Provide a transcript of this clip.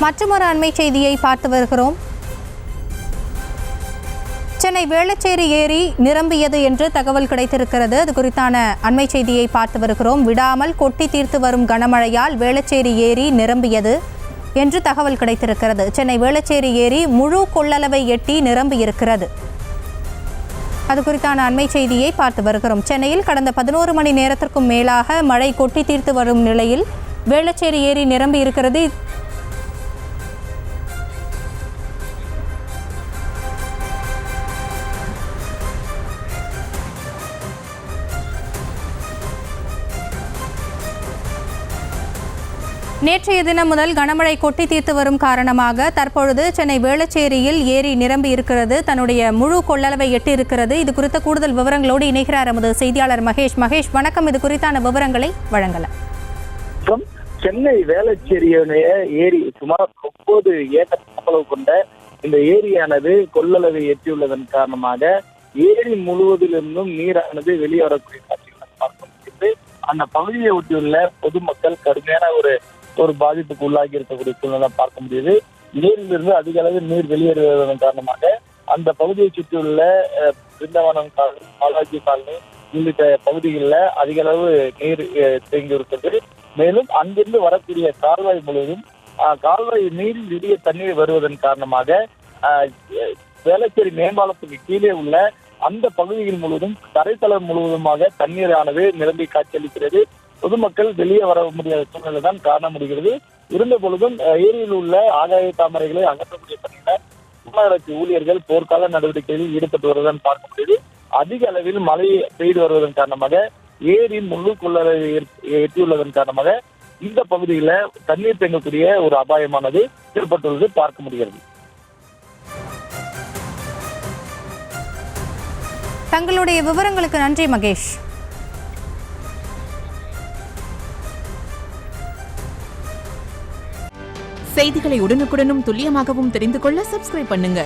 மற்றொரு அண்மை செய்தியை பார்த்து வருகிறோம். சென்னை வேளச்சேரி ஏரி நிரம்பியது என்று தகவல் கிடைத்திருக்கிறது. அது குறித்தான அண்மை செய்தியை பார்த்து வருகிறோம். விடாமல் கொட்டி தீர்த்து வரும் கனமழையால் வேளச்சேரி ஏரி நிரம்பியது என்று தகவல் கிடைத்திருக்கிறது. சென்னை வேளச்சேரி ஏரி முழு கொள்ளளவை எட்டி நிரம்பியிருக்கிறது. அது குறித்தான அண்மை செய்தியை பார்த்து வருகிறோம். சென்னையில் கடந்த 11 மணி நேரத்திற்கும் மேலாக மழை கொட்டி தீர்த்து வரும் நிலையில் வேளச்சேரி ஏரி நிரம்பி இருக்கிறது. நேற்றைய தினம் முதல் கனமழை கொட்டி தீர்த்து வரும் காரணமாக தற்பொழுது சென்னை வேளச்சேரியில் ஏரி நிரம்பி இருக்கிறது. தன்னுடைய முழு கொள்ளளவை எட்டி இருக்கிறது. இது குறித்த கூடுதல் விவரங்களோடு இணைகிறார் நமது செய்தியாளர் மகேஷ். மகேஷ், வணக்கம். இது குறித்தான விவரங்களை வழங்கலாம். சென்னை வேளச்சேரியுடைய ஏரி சுமார் 9 ஏக்கர் பரப்பளவு கொண்ட இந்த ஏரியானது கொள்ளளவை எட்டியுள்ளதன் காரணமாக ஏரி முழுவதிலிருந்தும் நீரானது வெளியேறக்கூடிய காட்சிகளை பார்க்க முடியுது. அந்த பகுதியை ஒட்டியுள்ள பொதுமக்கள் கடுமையான ஒரு பாதிப்புக்கு உள்ளாகி இருக்கக்கூடிய சூழ்நிலை பார்க்க முடியுது. ஏரியிலிருந்து அதிக அளவு நீர் வெளியேறுவதன் காரணமாக அந்த பகுதியை சுற்றியுள்ள பிருந்தாவனம் காலனி, பாலாஜி காலனி உள்ளிட்ட பகுதிகளில் அதிக அளவு நீர் தேங்கி இருக்கிறது. மேலும் அங்கிருந்து வரக்கூடிய கால்வாய் முழுவதும் கால்வாய் நீரில் வெளியே தண்ணீர் வருவதன் காரணமாக வேளச்சேரி மேம்பாலத்துக்கு கீழே உள்ள அந்த பகுதிகள் முழுவதும் தரைத்தளம் முழுவதுமாக தண்ணீரானது நிரம்பி காட்சியளிக்கிறது. பொதுமக்கள் வெளியே வர முடியாத சூழ்நிலை தான் காண முடிகிறது. இருந்த பொழுதும் ஏரியில் உள்ள ஆகாய தாமரைகளை அகற்றக்கூடிய பணியில மாநகராட்சி ஊழியர்கள் போர்க்கால நடவடிக்கைகளில் ஈடுபட்டு வருவதுடன் பார்க்க முடியுது. அதிக அளவில் மழை பெய்து வருவதன் காரணமாக ஏரி முழு கொள்ளளவை எட்டியுள்ளதன் காரணமாக இந்த பகுதியில தண்ணீர் தேங்கக்கூடிய ஒரு அபாயமானது ஏற்பட்டுள்ளது பார்க்க முடிகிறது. தங்களுடைய விவரங்களுக்கு நன்றி மகேஷ். செய்திகளை உடனுக்குடனும் துல்லியமாகவும் தெரிந்து கொள்ள சப்ஸ்கிரைப் பண்ணுங்க.